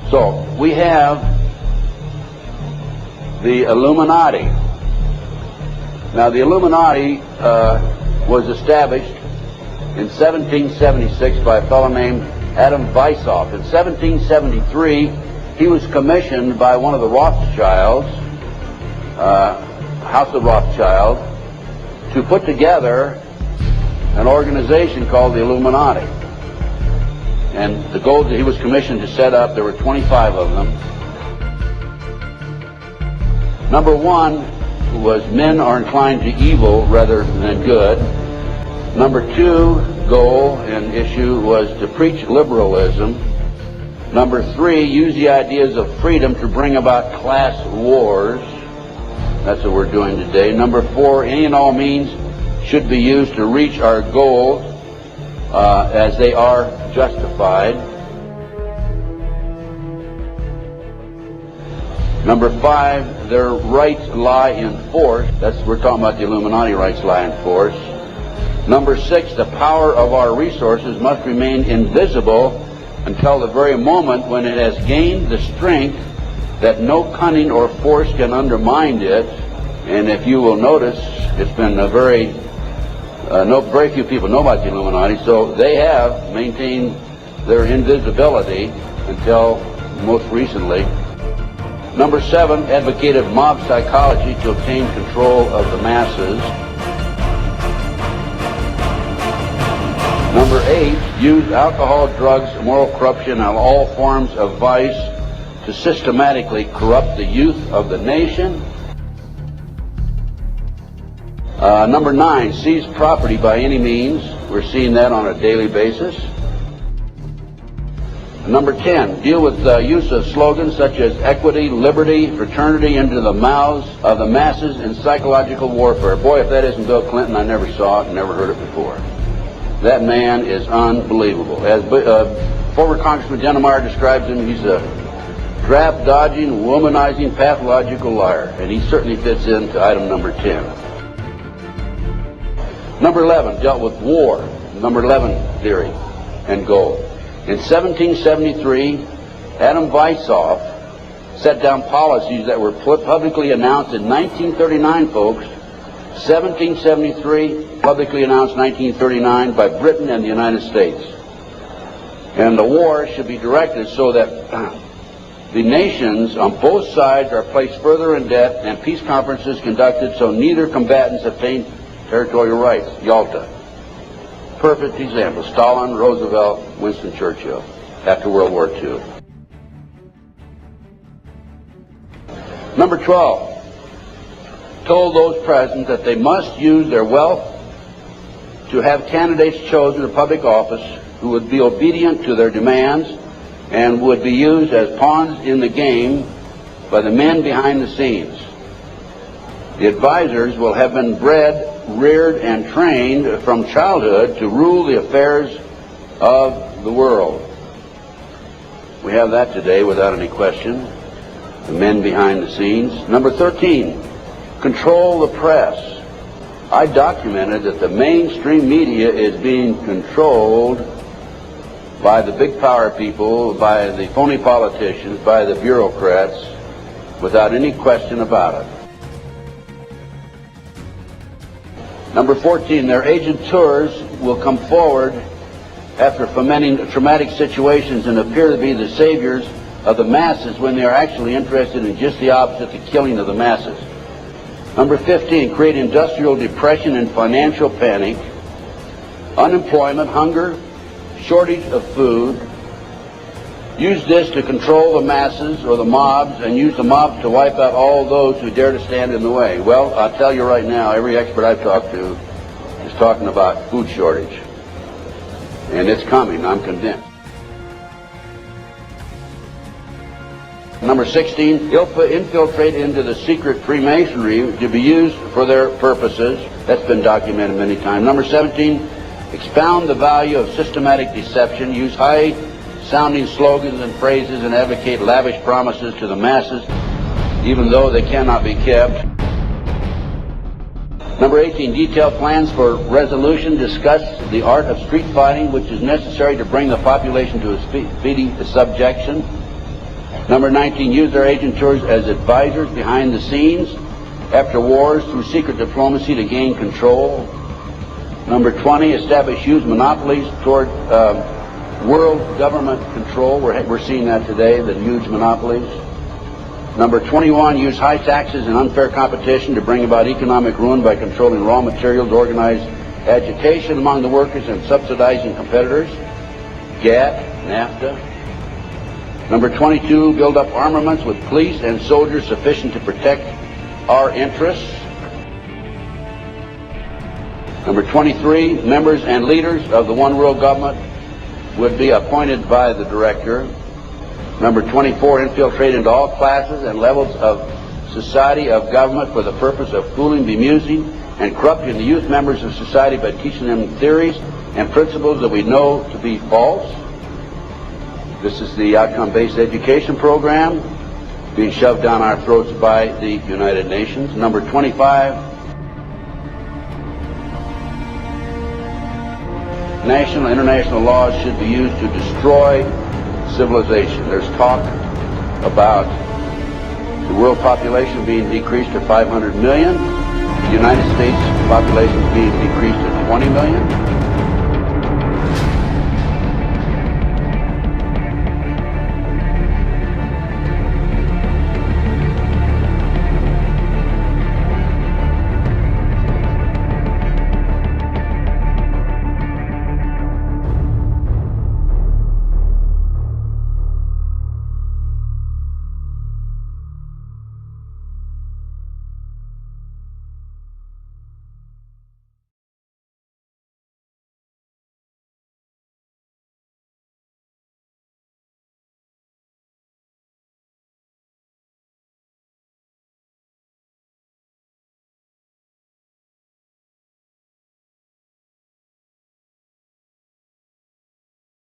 So we have the Illuminati. Now the Illuminati was established in 1776 by a fellow named Adam Weishaupt. In 1773 he was commissioned by one of the Rothschilds, House of Rothschild, to put together an organization called the Illuminati. And the goals that he was commissioned to set up, there were 25 of them. Number one was men are inclined to evil rather than good. Number two goal and issue was to preach liberalism. Number three, use the ideas of freedom to bring about class wars. That's what we're doing today. Number four, any and all means should be used to reach our goals as they are justified. Number five, their rights lie in force. We're talking about the Illuminati rights lie in force. Number six, the power of our resources must remain invisible until the very moment when it has gained the strength that no cunning or force can undermine it. And if you will notice, it's been very few people know about the Illuminati, so they have maintained their invisibility until most recently. Number seven, advocated mob psychology to obtain control of the masses. Number eight, used alcohol, drugs, moral corruption, and all forms of vice to systematically corrupt the youth of the nation. Number nine, seize property by any means. We're seeing that on a daily basis. Number 10, deal with the use of slogans such as equity, liberty, fraternity into the mouths of the masses in psychological warfare. Boy, if that isn't Bill Clinton, I never saw it and never heard it before. That man is unbelievable. As former Congressman Dennemeyer describes him, he's a draft-dodging, womanizing, pathological liar. And he certainly fits into item number 10. Number 11 dealt with war, number 11 theory and goal. In 1773, Adam Weishaupt set down policies that were publicly announced in 1939, folks. 1773, publicly announced 1939 by Britain and the United States. And the war should be directed so that the nations on both sides are placed further in debt and peace conferences conducted so neither combatants obtain territorial rights. Yalta. Perfect example. Stalin, Roosevelt, Winston Churchill after World War II. Number 12 told those present that they must use their wealth to have candidates chosen to public office who would be obedient to their demands and would be used as pawns in the game by the men behind the scenes. The advisors will have been bred, reared, and trained from childhood to rule the affairs of the world. We have that today without any question. The men behind the scenes. Number 13, control the press. I documented that the mainstream media is being controlled by the big power people, by the phony politicians, by the bureaucrats, without any question about it. Number 14, their agenteurs will come forward after fomenting traumatic situations and appear to be the saviors of the masses when they are actually interested in just the opposite, the killing of the masses. Number 15, create industrial depression and financial panic, unemployment, hunger, shortage of food. Use this to control the masses or the mobs, and use the mobs to wipe out all those who dare to stand in the way. Well, I'll tell you right now, every expert I've talked to is talking about food shortage. And it's coming, I'm convinced. Number 16, infiltrate into the secret Freemasonry to be used for their purposes. That's been documented many times. Number 17, expound the value of systematic deception. Use high-sounding slogans and phrases and advocate lavish promises to the masses, even though they cannot be kept. Number 18, detail plans for resolution. Discuss the art of street fighting, which is necessary to bring the population to a speedy subjection. Number 19, use their agentures as advisors behind the scenes after wars through secret diplomacy to gain control. Number 20, establish huge monopolies toward world government control. We're seeing that today, the huge monopolies. Number 21, use high taxes and unfair competition to bring about economic ruin by controlling raw materials, organize agitation among the workers, and subsidizing competitors. GATT, NAFTA. Number 22, build up armaments with police and soldiers sufficient to protect our interests. Number 23, members and leaders of the one world government would be appointed by the director. Number 24, infiltrate into all classes and levels of society, of government, for the purpose of fooling, bemusing, and corrupting the youth members of society by teaching them theories and principles that we know to be false. This is the outcome-based education program being shoved down our throats by the United Nations. Number 25, national and international laws should be used to destroy civilization. There's talk about the world population being decreased to 500 million, the United States population being decreased to 20 million.